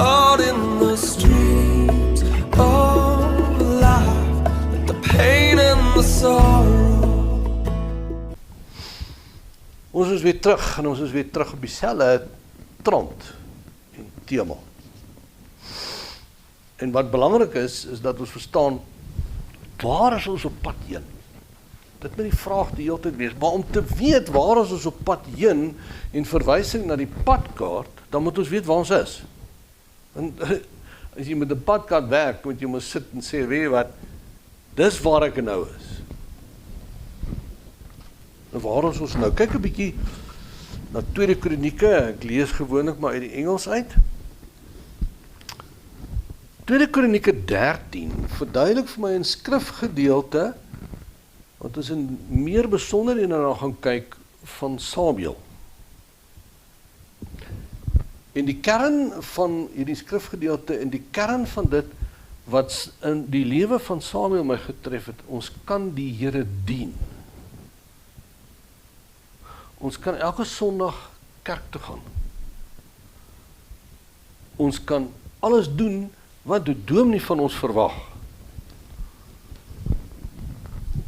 caught in the streams of life, like the pain and the sorrow. Ons is weer terug en ons is weer terug op dieselfde trant en tema. En wat belangrik is dat ons verstaan, waar is ons op pad heen? Dit moet die vraag die hele tyd wees, maar om te weet waar is ons op pad heen, en verwysing na die padkaart, dan moet ons weet waar ons is. En as jy met 'n padkaart werk, moet jy maar sit en sê, weet jy wat, dis waar ek nou is. En waar is ons nou? Kyk 'n bietjie na Tweede Kronieke, ek lees gewoonlik maar uit die Engels uit. Tweede Kronieke 13 verduidelik vir my 'n skrifgedeelte wat ons in meer besonderhede na gaan kyk van Samuel. En die kern van hierdie skrifgedeelte en die kern van dit wat in die lewe van Samuel my getref het, ons kan die Here dien. Ons kan elke Sondag kerk toe gaan. Ons kan alles doen wat die dominee van ons verwag.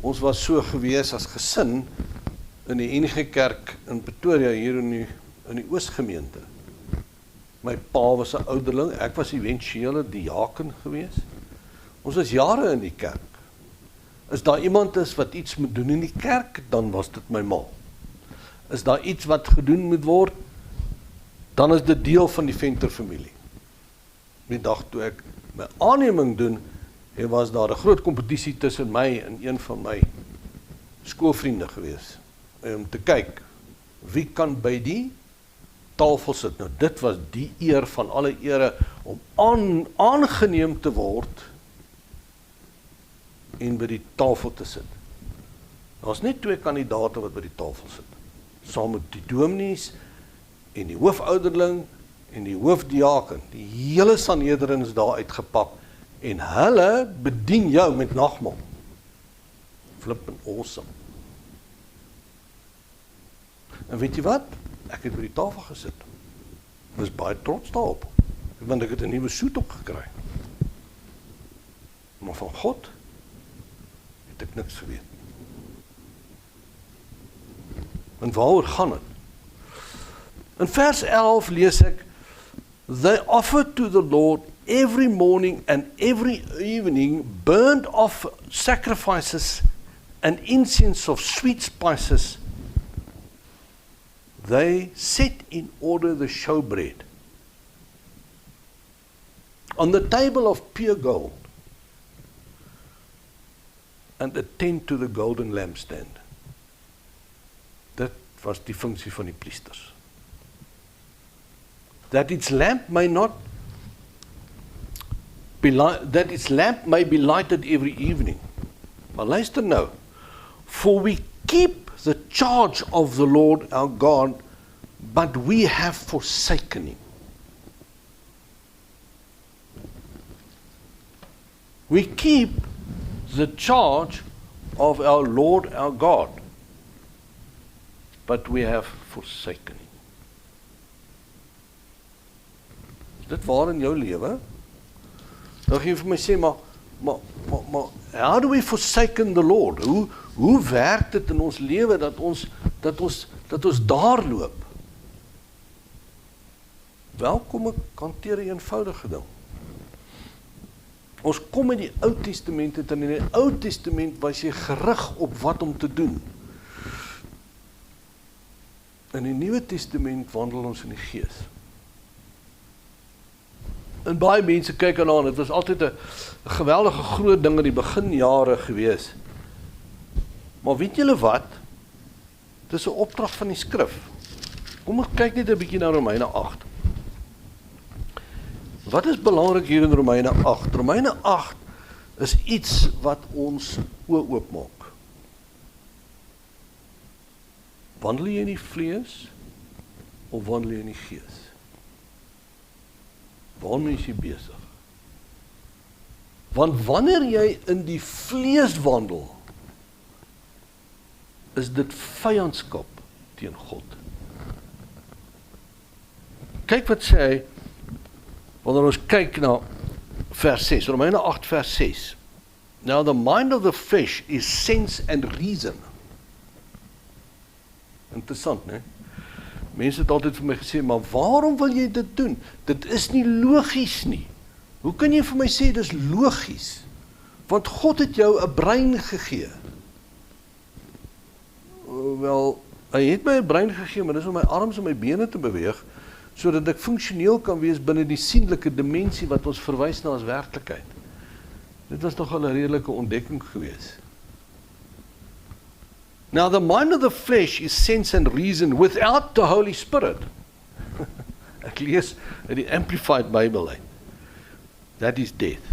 Ons was so gewees as gesin in die NG Kerk in Pretoria hier in die Oosgemeente. My pa was 'n ouderling, ek was eventuele diaken gewees. Ons was jare in die kerk. As daar iemand is wat iets moet doen in die kerk, dan was dit my ma. Is daar iets wat gedoen moet word, dan is dit deel van die Venter familie. Die dag toe ek my aanneming doen, was daar 'n groot kompetisie tussen my en een van my skoolvriende gewees, om te kyk, wie kan by die tafel sit. Nou dit was die eer van alle ere, om aangeneem te word, en by die tafel te sit. Daar is net 2 kandidate wat by die tafel sit, saam met die dominees, en die hoofouderling, en die hoofdiaken. Die hele Sanhedrin is daar uitgepak, en hulle bedien jou met nagmaal. Flippin awesome. En weet jy wat? Ek het by die tafel gesit. Ek was baie trots daarop, want ek het 'n nuwe soet opgekry. Maar van God het ek niks geweet. En waaroor gaan het? In vers 11 lees ek, they offered to the Lord every morning and every evening burnt off sacrifices and incense of sweet spices. They set in order the showbread on the table of pure gold and attend to the golden lampstand. Dit was die funksie van die priesters. That its lamp may be lighted every evening. Maar luister nou. For we keep the charge of the Lord our God, but we have forsaken him. We keep the charge of our Lord our God, but we have forsaken him. Is dit waar in jou lewe? Nou gaan jy vir my sê, maar how do we forsaken the Lord? Hoe werk dit in ons lewe dat ons daar loop? Wel, kom ek hanteer 'n eenvoudige ding. Ons kom in die Ou Testament uit, en in die Ou Testament was jy gerig op wat om te doen. In die Nuwe Testament wandel ons in die Gees. En baie mense kyk aan, dit was altyd 'n geweldige groot ding in die beginjare gewees. Maar weet julle wat? Dit is 'n opdrag van die skrif. Kom ons kyk net 'n bietjie na Romeine 8. Wat is belangrik hier in Romeine 8? Romeine 8 is iets wat ons oë oopmaak. Wandel jy in die vlees of wandel jy in die Gees? Waarmee is jy besig? Want wanneer jy in die vlees wandel, is dit vyandskap teen God. Kyk wat sê hy, Wanneer ons kyk na vers 6, Romeine 8 vers 6. Now the mind of the flesh is sense and reason. Interessant, né? Mense het altyd vir my gesê, maar waarom wil jy dit doen? Dit is nie logies nie. Hoe kan jy vir my sê, dit is logies? Want God het jou 'n brein gegee. Wel, hy het my 'n brein gegee, maar dis om my arms en my bene te beweeg, sodat ek funksioneel kan wees binne die sienlike dimensie wat ons verwys na as werklikheid. Dit was nogal 'n redelike ontdekking gewees. Now the mind of the flesh is sense and reason without the Holy Spirit. Ek lees uit die Amplified Bible uit. That is death.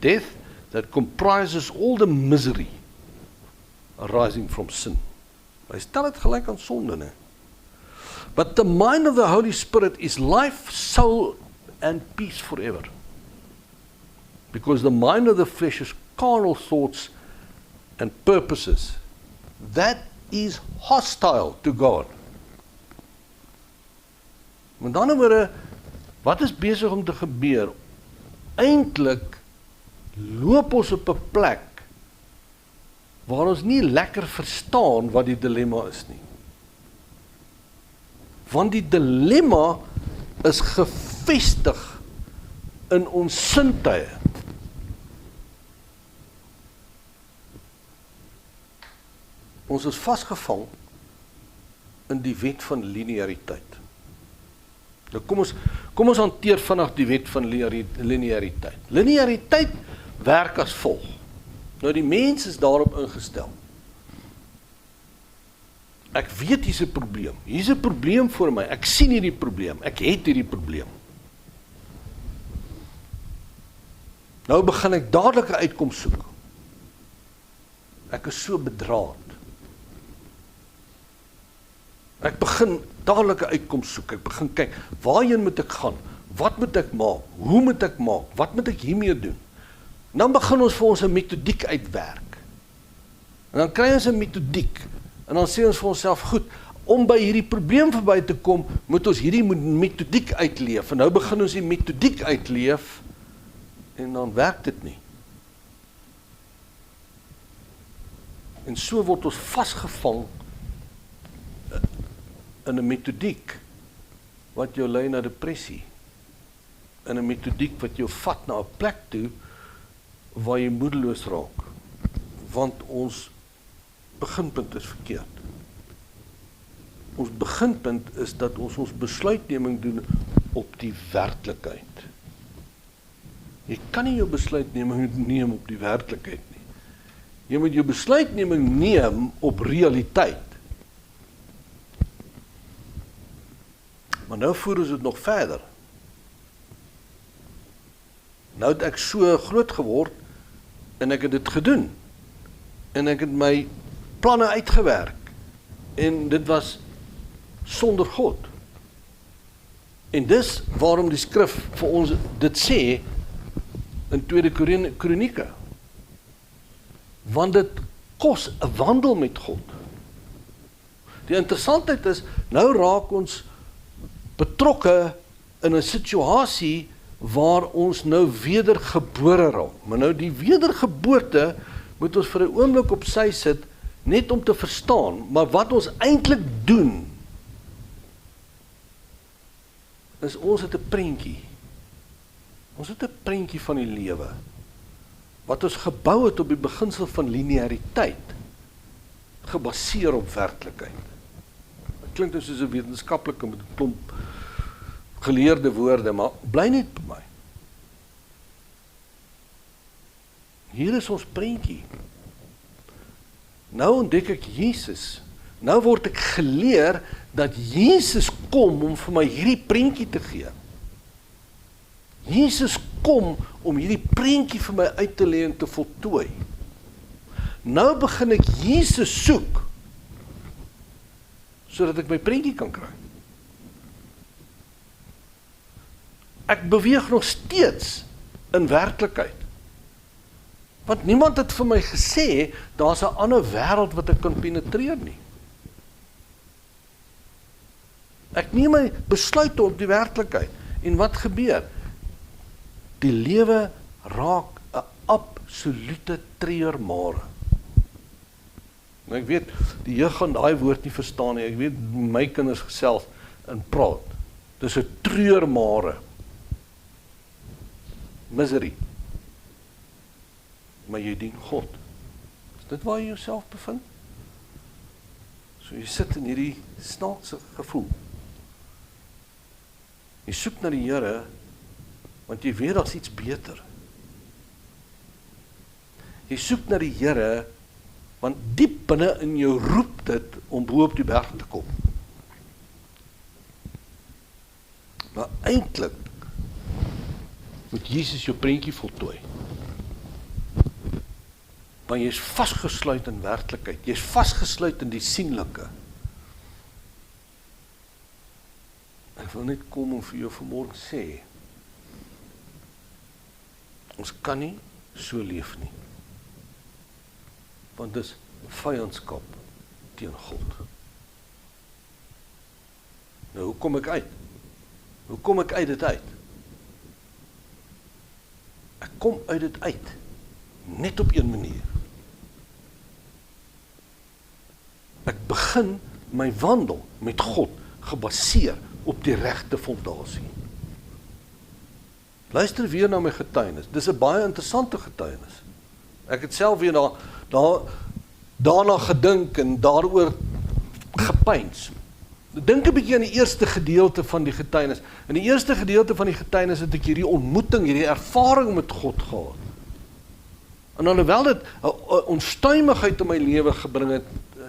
Death that comprises all the misery arising from sin. Hy stel dit gelyk aan sonde, né? But the mind of the Holy Spirit is life, soul and peace forever. Because the mind of the flesh is carnal thoughts and purposes. That is hostile to God. Met ander woorde, wat is besig om te gebeur? Eintlik loop ons op 'n plek waar ons nie lekker verstaan wat die dilemma is nie. Want die dilemma is gefestig in ons sintuie. Ons is vasgevang in die wet van lineariteit. Nou kom ons hanteer vinnig die wet van lineariteit. Lineariteit werk as volg. Nou die mens is daarop ingestel. Ek weet hier's 'n probleem. Hier's 'n probleem voor my. Ek sien hierdie probleem. Ek het hierdie probleem. Nou begin ek dadelik 'n uitkoms soek. Ek is so bedraad. Ek begin dadelik 'n uitkoms soek. Ek begin kyk, waarheen moet ek gaan? Wat moet ek maak? Hoe moet ek maak? Wat moet ek hiermee doen? Dan begin ons vir ons 'n metodiek uitwerk. En dan kry ons 'n metodiek. En dan sê ons vir onsself, goed, om by hierdie probleem verby te kom, moet ons hierdie metodiek uitleef. En nou begin ons die metodiek uitleef, en dan werk dit nie. En so word ons vasgevang in 'n metodiek wat jou lei na depressie. In 'n metodiek wat jou vat na 'n plek toe waar jy moedeloos raak. Want ons beginpunt is verkeerd. Ons beginpunt is dat ons besluitneming doen op die werklikheid. Jy kan nie jou besluitneming neem op die werklikheid nie. Jy moet jou besluitneming neem op realiteit. Maar nou voer ons dit nog verder. Nou het ek so groot geword en ek het dit gedoen. En ek het my planne uitgewerk. En dit was sonder God. En dis waarom die skrif vir ons dit sê in 2 Kronieke. Want dit kos 'n wandel met God. Die interessantheid is, nou raak ons betrokke in 'n situasie waar ons nou wedergebore raak. Maar nou die wedergeboorte moet ons vir 'n oomblik op sy sit, net om te verstaan, maar wat ons eintlik doen, is ons het 'n prentjie. Ons het 'n prentjie van die lewe, wat ons gebou het op die beginsel van lineariteit, gebaseer op werklikheid. Dit klink nou soos 'n wetenskaplike met 'n klomp geleerde woorde, maar bly net by my. Hier is ons prentjie. Nou ontdek ek Jesus. Nou word ek geleer dat Jesus kom om vir my hierdie prentjie te gee. Jesus kom om hierdie prentjie vir my uit te lê en te voltooi. Nou begin ek Jesus soek, sodat ek my prentjie kan kry. Ek beweeg nog steeds in werklikheid. Want niemand het vir my gesê, daar's 'n ander wêreld wat ek kan penetreer nie. Ek neem my besluite op die werklikheid. En wat gebeur? Die lewe raak 'n absolute treurmare. En ek weet, die jeug gaan daai woord nie verstaan nie. Ek weet, my kinders gesels en praat. Dis 'n treurmare. Misery. Maar jy dien God. Is dit waar jy jouself bevind? So jy sit in hierdie snaakse gevoel. Jy soek na die Here, want jy weet daar's iets beter. Jy soek na die Here, want diep binne in jou roep dit om bo op die berg te kom. Maar eintlik moet Jesus jou prentjie voltooi. Want jy is vasgesluit in werklikheid. Jy is vasgesluit in die sienlike. Ek wil net kom om vir jou vanmôre sê, ons kan nie so leef nie. Want dis vyandskap teen God. Nou, hoe kom ek uit? Hoe kom ek uit dit uit? Ek kom uit dit uit, net op een manier. Ek begin my wandel met God gebaseer op die regte fondasie. Luister weer na my getuienis. Dis 'n baie interessante getuienis. Ek het self weer daarna gedink en daaroor gepeins. Dink 'n bietjie aan die eerste gedeelte van die getuienis. In die eerste gedeelte van die getuienis het ek hierdie ontmoeting, hierdie ervaring met God gehad. En alhoewel dit 'n onstuimigheid in my lewe gebring het,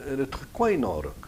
het dit gekwei na ruk.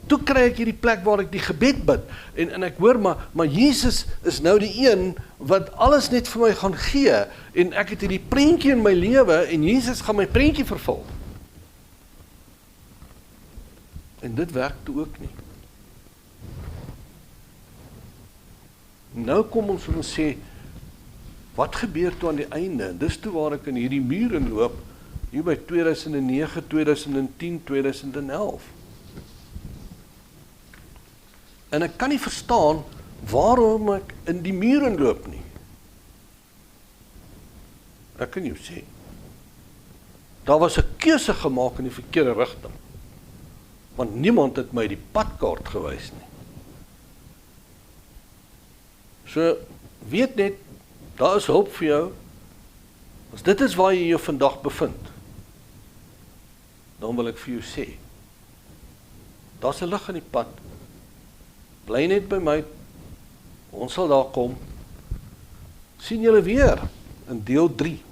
Toe kry ek hierdie plek waar ek die gebed bid, en ek hoor, maar Jesus is nou die een wat alles net vir my gaan gee, en ek het hierdie prentjie in my lewe, en Jesus gaan my prentjie vervul. En dit werk toe ook nie. Nou kom ons en ons sê, wat gebeur toe aan die einde? En dis toe waar ek in hierdie muur inloop, hier by 2009, 2010, 2011. En ek kan nie verstaan waarom ek in die muur inloop nie. Ek kan jou sê, daar was 'n keuse gemaak in die verkeerde rigting. Want niemand het my die padkaart gewys nie. So, weet net, daar is hulp vir jou. As dit is waar jy jou vandag bevind, dan wil ek vir jou sê, daar's 'n lig in die pad. Bly net by my, ons sal daar kom. Sien julle weer in deel 3.